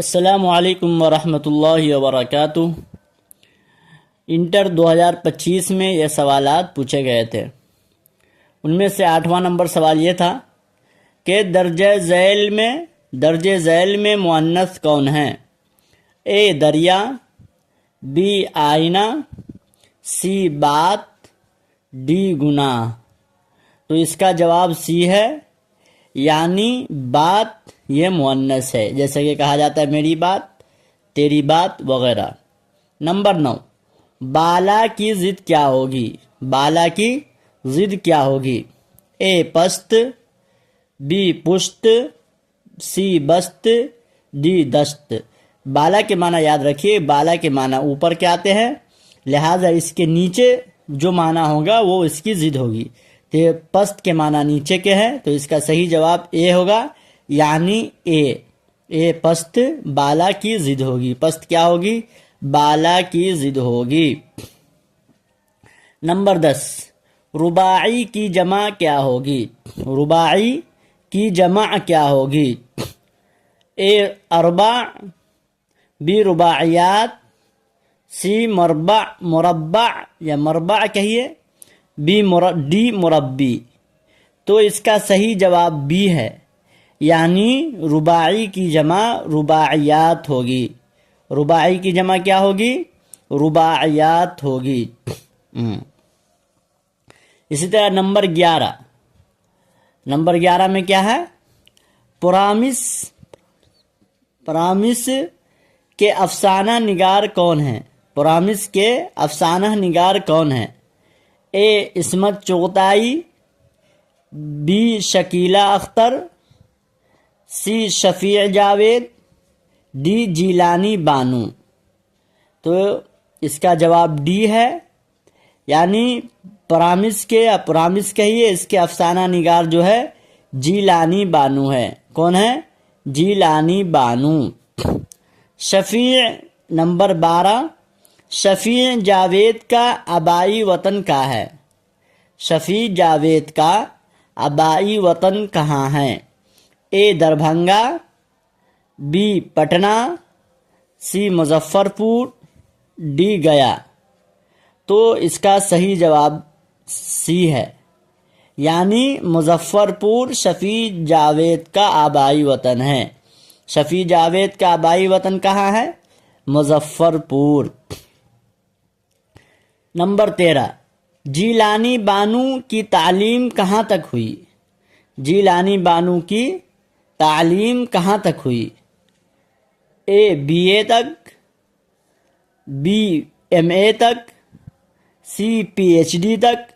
السلام علیکم ورحمۃ اللہ وبرکاتہ۔ انٹر 2025 میں یہ سوالات پوچھے گئے تھے۔ ان میں سے 8واں نمبر سوال یہ تھا کہ درجہ ذیل میں مؤنث کون ہیں؟ اے دریا، بی آئینہ، سی بات، ڈی گناہ۔ تو اس کا جواب سی ہے، یعنی بات یہ مؤنث ہے، جیسے کہ کہا جاتا ہے میری بات، تیری بات وغیرہ۔ نمبر 9، بالا کی ضد کیا ہوگی؟ بالا کی ضد کیا ہوگی؟ اے پست، بی پشت، سی بست، ڈی دست۔ بالا کے معنی یاد رکھیے، بالا کے معنی اوپر کے آتے ہیں، لہذا اس کے نیچے جو معنی ہوگا وہ اس کی ضد ہوگی۔ تو پست کے معنی نیچے کے ہے، تو اس کا صحیح جواب اے ہوگا، یعنی اے پست بالا کی ضد ہوگی۔ پست کیا ہوگی؟ بالا کی ضد ہوگی۔ نمبر 10، رباعی کی جمع کیا ہوگی؟ رباعی کی جمع کیا ہوگی؟ اے اربع، بی رباعیات، سی مربع یا مربع کہیے، ڈی مربی۔ تو اس کا صحیح جواب بی ہے، یعنی رباعی کی جمع رباعیات ہوگی۔ رباعی کی جمع کیا ہوگی؟ رباعیات ہوگی۔ اسی طرح نمبر 11 میں کیا ہے؟ پرامس کے افسانہ نگار کون ہیں؟ پرامس کے افسانہ نگار کون ہیں؟ A Ismat Chughtai, B Shakila Akhtar, C Shafi Javed, D Jilani Bano. تو اس کا جواب ڈی ہے، یعنی پرامس کہیے، اس کے افسانہ نگار جو ہے جیلانی بانو ہے۔ کون ہے؟ جیلانی بانو۔ شفیع نمبر 12، شفیع جاوید کا آبائی وطن کہاں ہے؟ شفیع جاوید کا آبائی وطن کہاں ہے؟ اے دربھنگا، بی پٹنہ، سی مظفر پور، ڈی گیا۔ تو اس کا صحیح جواب سی ہے، یعنی مظفر پور شفیع جاوید کا آبائی وطن ہے۔ شفیع جاوید کا آبائی وطن کہاں ہے؟ مظفر پور۔ نمبر 13، جیلانی بانو کی تعلیم کہاں تک ہوئی؟ جیلانی بانو کی تعلیم کہاں تک ہوئی؟ اے بی اے تک، بی ایم اے تک، سی پی ایچ ڈی تک،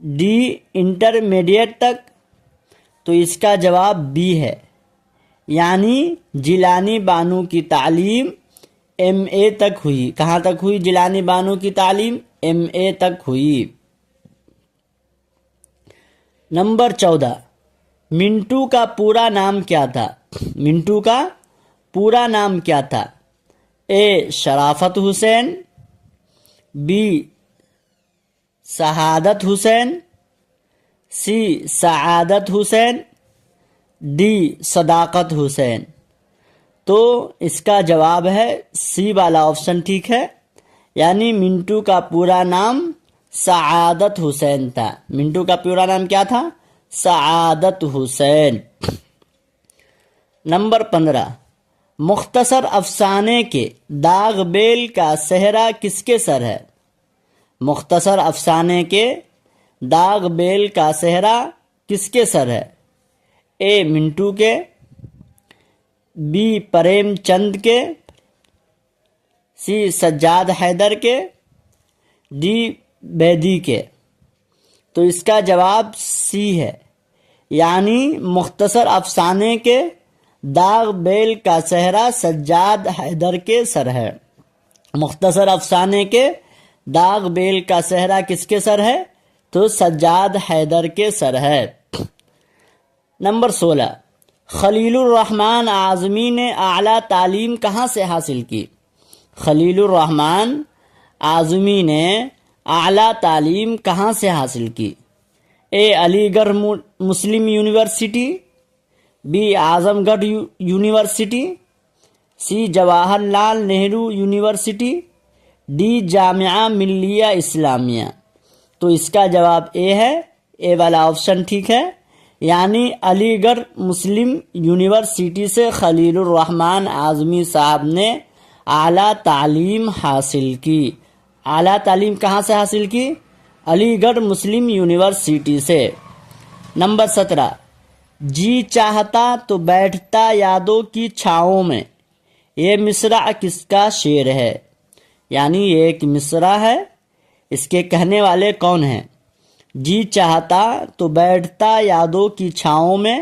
ڈی انٹرمیڈیٹ تک۔ تو اس کا جواب بی ہے، یعنی جیلانی بانو کی تعلیم ایم اے تک ہوئی۔ کہاں تک ہوئی جیلانی بانو کی تعلیم؟ ایم اے تک ہوئی۔ نمبر 14، منٹو کا پورا نام کیا تھا؟ منٹو کا پورا نام کیا تھا؟ اے شرافت حسین، بی شہادت حسین، سی سعادت حسین، ڈی صداقت حسین۔ تو اس کا جواب ہے سی والا آپشن ٹھیک ہے، یعنی منٹو کا پورا نام سعادت حسین تھا۔ منٹو کا پورا نام کیا تھا؟ سعادت حسین۔ نمبر 15، مختصر افسانے کے داغ بیل کا صحرا کس کے سر ہے؟ مختصر افسانے کے داغ بیل کا صحرا کس کے سر ہے؟ اے منٹو کے، بی پریم چند کے، سی سجاد حیدر کے، ڈی بیدی کے۔ تو اس کا جواب سی ہے، یعنی مختصر افسانے کے داغ بیل کا صحرا سجاد حیدر کے سر ہے۔ مختصر افسانے کے داغ بیل کا صحرا کس کے سر ہے؟ تو سجاد حیدر کے سر ہے۔ نمبر 16، خلیل الرحمن اعظمی نے اعلیٰ تعلیم کہاں سے حاصل کی؟ خلیل الرحمن اعظمی نے اعلیٰ تعلیم کہاں سے حاصل کی؟ اے علی گڑھ مسلم یونیورسٹی، بی اعظم گڑھ یونیورسٹی، سی جواہر لال نہرو یونیورسٹی، ڈی جامعہ ملیہ اسلامیہ۔ تو اس کا جواب اے ہے، اے والا آپشن ٹھیک ہے، یعنی علی گڑھ مسلم یونیورسٹی سے خلیل الرحمن اعظمی صاحب نے اعلیٰ تعلیم حاصل کی۔ اعلیٰ تعلیم کہاں سے حاصل کی؟ علی گڑھ مسلم یونیورسٹی سے۔ نمبر 17، جی چاہتا تو بیٹھتا یادوں کی چھاؤں میں، یہ مصرع کس کا شعر ہے؟ یعنی یہ ایک مصرع ہے، اس کے کہنے والے کون ہیں؟ جی چاہتا تو بیٹھتا یادوں کی چھاؤں میں،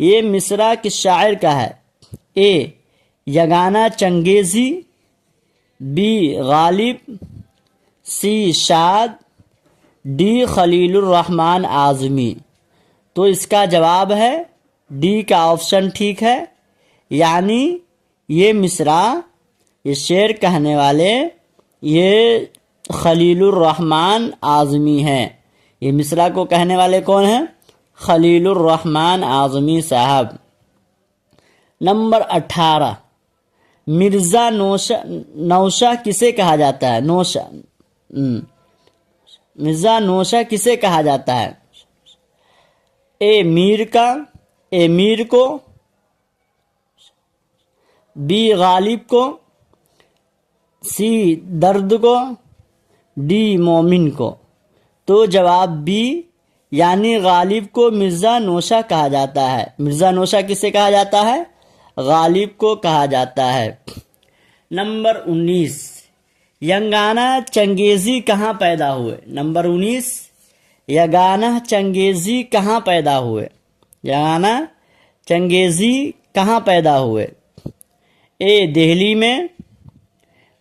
یہ مصرع کس شاعر کا ہے؟ اے یگانہ changezi, be Ghalib, C Shad, D خلیل الرحمن اعظمی۔ تو اس کا جواب ہے ڈی کا آپشن ٹھیک ہے، یعنی یہ مصرع، یہ شعر کہنے والے یہ خلیل الرحمن اعظمی ہیں۔ یہ مصرع کو کہنے والے کون ہیں؟ خلیل الرحمن اعظمی صاحب۔ نمبر 18، مرزا نوشہ کسے کہا جاتا ہے؟ مرزا نوشہ کسے کہا جاتا ہے؟ اے میر کو، بی غالب کو، سی درد کو، ڈی مومن کو۔ تو جواب بی، یعنی غالب کو مرزا نوشہ کہا جاتا ہے۔ مرزا نوشہ کسے کہا جاتا ہے؟ غالب کو کہا جاتا ہے۔ نمبر 19، یگانہ چنگیزی کہاں پیدا ہوئے؟ نمبر 19، یگانہ چنگیزی کہاں پیدا ہوئے؟ یگانہ چنگیزی کہاں پیدا ہوئے؟ اے دہلی میں،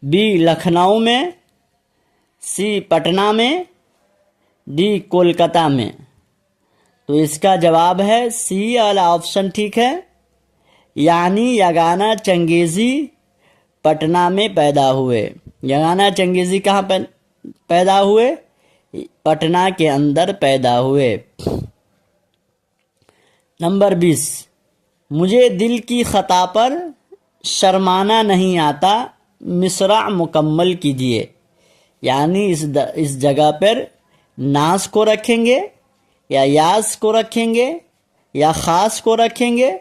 بی لکھنؤ میں، سی پٹنہ میں، ڈی کولکتہ میں۔ تو اس کا جواب ہے سی والا آپشن ٹھیک ہے، یعنی یگانہ چنگیزی پٹنہ میں پیدا ہوئے۔ یگانہ چنگیزی کہاں پیدا ہوئے؟ پٹنہ کے اندر پیدا ہوئے۔ نمبر 20، مجھے دل کی خطا پر شرمانا نہیں آتا، مصرع مکمل کیجیے۔ یعنی اس جگہ پر ناس کو رکھیں گے یا یاس کو رکھیں گے یا خاص کو رکھیں گے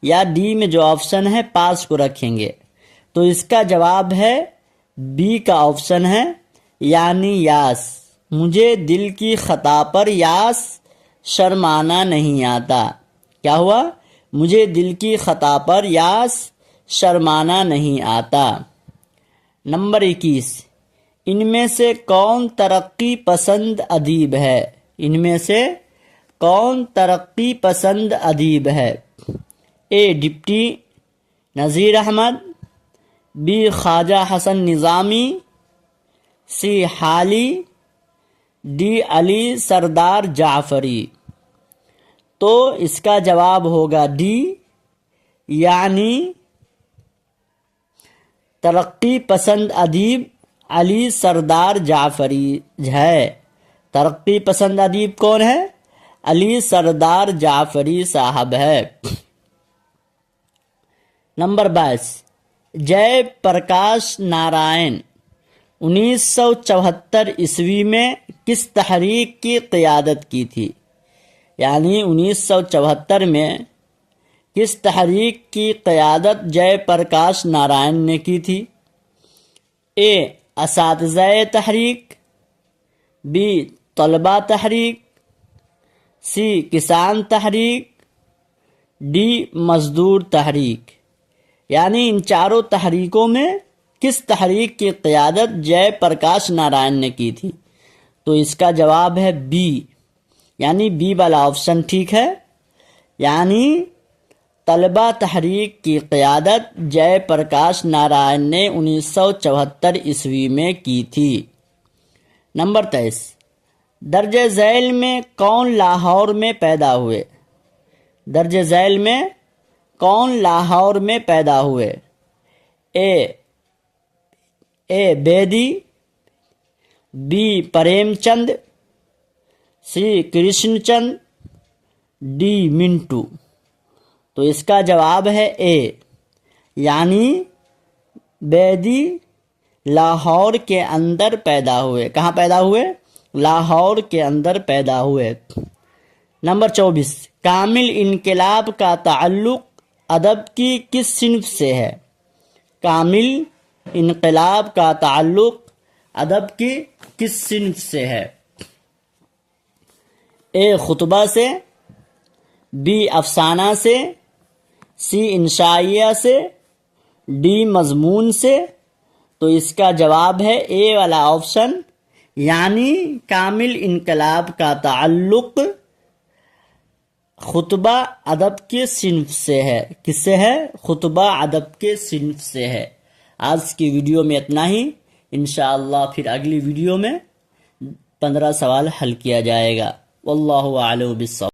یا ڈی میں جو آپشن ہے پاس کو رکھیں گے؟ تو اس کا جواب ہے بی کا آپشن ہے، یعنی یاس۔ مجھے دل کی خطا پر یاس شرمانا نہیں آتا۔ کیا ہوا؟ مجھے دل کی خطا پر یاس شرمانا نہیں آتا۔ نمبر 21، ان میں سے کون ترقی پسند ادیب ہے؟ ان میں سے کون ترقی پسند ادیب ہے؟ اے ڈپٹی نذیر احمد، بی خواجہ حسن نظامی، سی حالی، ڈی علی سردار جعفری۔ تو اس کا جواب ہوگا ڈی، یعنی ترقی پسند ادیب علی سردار جعفری ہے۔ ترقی پسند ادیب کون ہے؟ علی سردار جعفری صاحب ہے۔ نمبر 22، جے پرکاش نارائن 1974 عیسوی میں کس تحریک کی قیادت کی تھی؟ یعنی 1974 میں کس تحریک کی قیادت جے پرکاش نارائن نے کی تھی؟ اے اساتذہ تحریک، بی طلبہ تحریک، سی کسان تحریک، ڈی مزدور تحریک۔ یعنی ان چاروں تحریکوں میں کس تحریک کی قیادت جے پرکاش نارائن نے کی تھی؟ تو اس کا جواب ہے بی، یعنی بی والا آپشن ٹھیک ہے، یعنی طلبہ تحریک کی قیادت جے پرکاش نارائن نے 1974 عیسوی میں کی تھی۔ نمبر 23، درج ذیل میں کون لاہور میں پیدا ہوئے؟ درج ذیل میں کون لاہور میں پیدا ہوئے؟ اے بیدی، بی پریم چند، سی کرشن چند، ڈی منٹو۔ تو اس کا جواب ہے اے، یعنی بیدی لاہور کے اندر پیدا ہوئے. کہاں پیدا ہوئے؟ لاہور کے اندر پیدا ہوئے. نمبر 24. کامل انقلاب کا تعلق ادب کی کس صنف سے ہے؟ کامل انقلاب کا تعلق ادب کی کس صنف سے ہے؟ اے خطبہ سے، بی افسانہ سے، سی انشائیہ سے، ڈی مضمون سے. تو اس کا جواب ہے اے والا آپشن، یعنی کامل انقلاب کا تعلق خطبہ ادب کے صنف سے ہے. کس سے ہے؟ خطبہ ادب کے صنف سے ہے. آج کی ویڈیو میں اتنا ہی. انشاءاللہ پھر اگلی ویڈیو میں 15 سوال حل کیا جائے گا. واللہ اعلم بالصواب.